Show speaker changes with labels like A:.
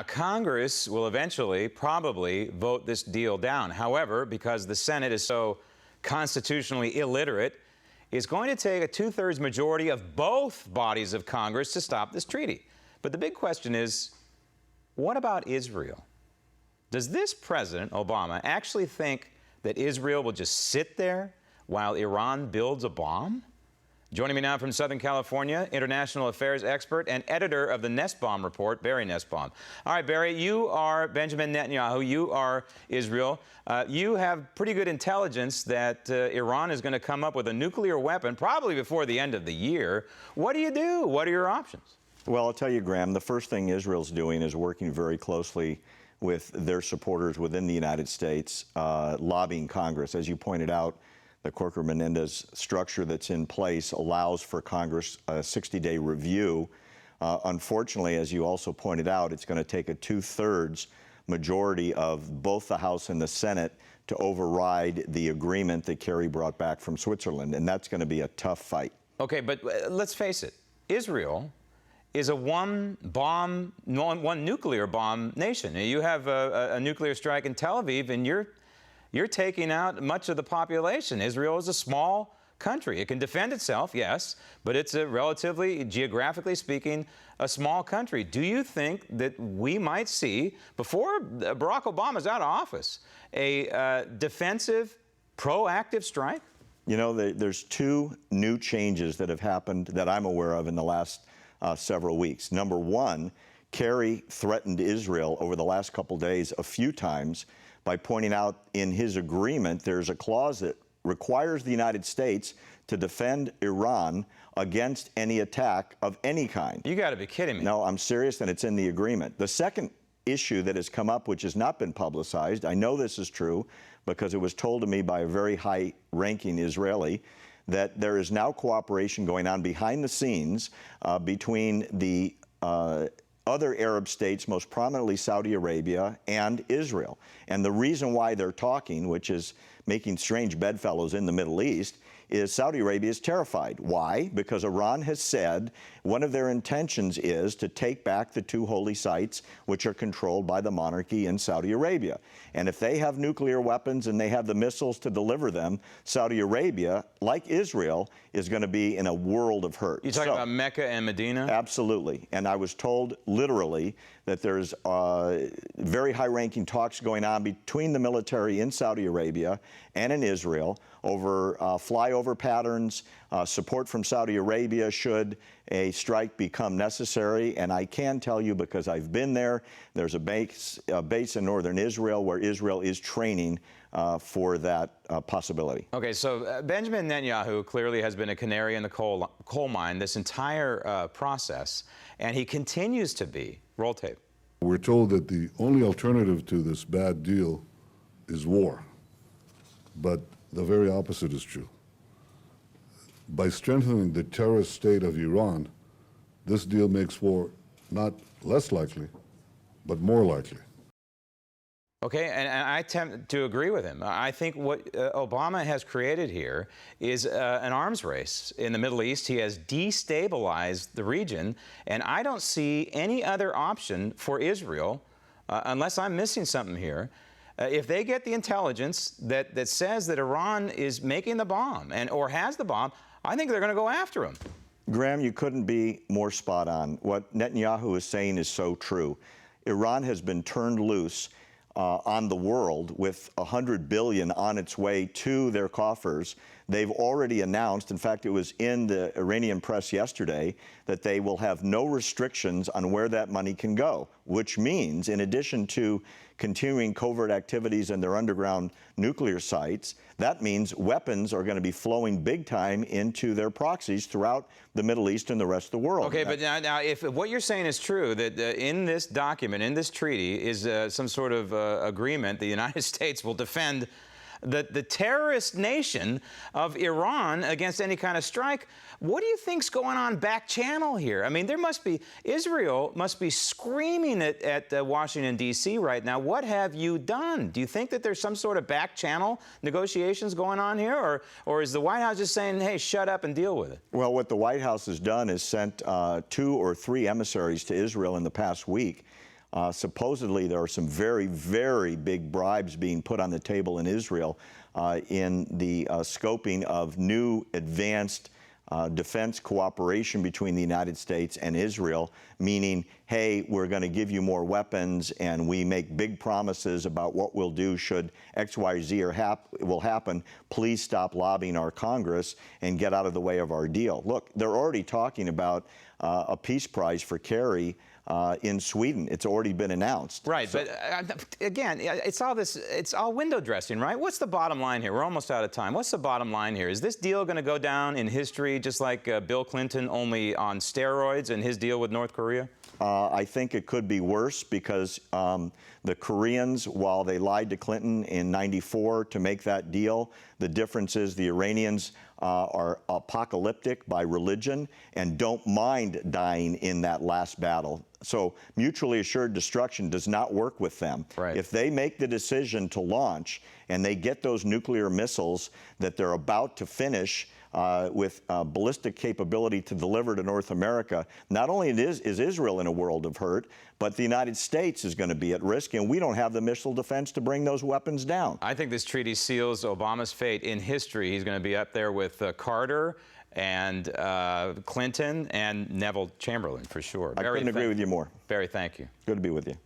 A: Congress will eventually probably vote this deal down. However, because the Senate is so constitutionally illiterate, it's going to take a two-thirds majority of both bodies of Congress to stop this treaty. But the big question is, what about Israel? Does this President Obama actually think that Israel will just sit there while Iran builds a bomb? Joining me now from Southern California, international affairs expert and editor of the Nussbaum report, Barry Nussbaum. All right, Barry, you are Benjamin Netanyahu. You are Israel. You have pretty good intelligence that Iran is going to come up with a nuclear weapon probably before the end of the year. What do you do? What are your options?
B: Well, I'll tell you, Graham, the first thing Israel's doing is working very closely with their supporters within the United States, lobbying Congress. As you pointed out, the Corker-Menendez structure that's in place allows for Congress a 60-day review. Unfortunately, as you also pointed out, it's going to take a two-thirds majority of both the House and the Senate to override the agreement that Kerry brought back from Switzerland, and that's going to be a tough fight.
A: Okay, but let's face it, Israel is a one nuclear bomb nation. You have a nuclear strike in Tel Aviv, and you're taking out much of the population. Israel is a small country. It can defend itself, yes, but it's a relatively, geographically speaking, a small country. Do you think that we might see, before Barack Obama's out of office, a defensive, proactive strike?
B: You know, there's two new changes that have happened that I'm aware of in the last several weeks. Number one, Kerry threatened Israel over the last couple days a few times by pointing out in his agreement there's a clause that requires the United States to defend Iran against any attack of any kind.
A: You got to be kidding me.
B: No, I'm serious, and it's in the agreement. The second issue that has come up, which has not been publicized, I know this is true because it was told to me by a very high-ranking Israeli, that there is now cooperation going on behind the scenes between the other Arab states, most prominently Saudi Arabia and Israel. And the reason why they're talking, which is making strange bedfellows in the Middle East, is Saudi Arabia is terrified. Why? Because Iran has said one of their intentions is to take back the two holy sites which are controlled by the monarchy in Saudi Arabia. And if they have nuclear weapons and they have the missiles to deliver them, Saudi Arabia, like Israel, is going to be in a world of hurt.
A: You're talking about Mecca and Medina?
B: Absolutely. And I was told literally that there's very high-ranking talks going on between the military in Saudi Arabia and in Israel over flyover patterns, support from Saudi Arabia should a strike become necessary. And I can tell you, because I've been there, there's a base in northern Israel where Israel is training for that possibility.
A: Okay, so Benjamin Netanyahu clearly has been a canary in the coal mine this entire process, and he continues to be. Roll tape.
C: We're told that the only alternative to this bad deal is war, but the very opposite is true. By strengthening the terrorist state of Iran, this deal makes war not less likely, but more likely.
A: Okay, and I tend to agree with him. I think what Obama has created here is an arms race in the Middle East. He has destabilized the region, and I don't see any other option for Israel, unless I'm missing something here. If they get the intelligence that says that Iran is making the bomb or has the bomb, I think they're going to go after him.
B: Graham, you couldn't be more spot on. What Netanyahu is saying is so true. Iran has been turned loose on the world with $100 billion on its way to their coffers. They've already announced, in fact, it was in the Iranian press yesterday, that they will have no restrictions on where that money can go, which means, in addition to continuing covert activities in their underground nuclear sites, that means weapons are going to be flowing big time into their proxies throughout the Middle East and the rest of the world.
A: Okay, but now if what you're saying is true, that in this document, in this treaty, is some sort of agreement, the United States will defend the terrorist nation of Iran against any kind of strike. What do you think's going on back channel here? I mean, Israel must be screaming at Washington, D.C. right now. What have you done? Do you think that there's some sort of back channel negotiations going on here? Or is the White House just saying, hey, shut up and deal with it?
B: Well, what the White House has done is sent 2 or 3 emissaries to Israel in the past week Supposedly, there are some very, very big bribes being put on the table in Israel in the scoping of new advanced defense cooperation between the United States and Israel, meaning, hey, we're going to give you more weapons, and we make big promises about what we'll do should X, Y, Z will happen. Please stop lobbying our Congress and get out of the way of our deal. Look, they're already talking about a peace prize for Kerry in Sweden. It's already been announced.
A: Right, so, but again, it's all window dressing, right? What's the bottom line here? We're almost out of time. What's the bottom line here? Is this deal going to go down in history just like Bill Clinton, only on steroids, and his deal with North Korea?
B: I think it could be worse because the Koreans, while they lied to Clinton in '94 to make that deal, the difference is the Iranians are apocalyptic by religion and don't mind dying in that last battle. So mutually assured destruction does not work with them.
A: Right.
B: If they make the decision to launch and they get those nuclear missiles that they're about to finish with ballistic capability to deliver to North America, not only is Israel in a world of hurt, but the United States is going to be at risk, and we don't have the missile defense to bring those weapons down.
A: I think this treaty seals Obama's fate in history. He's going to be up there with Carter and Clinton and Neville Chamberlain, for sure.
B: I couldn't agree with you more.
A: Barry, thank you.
B: Good to be with you.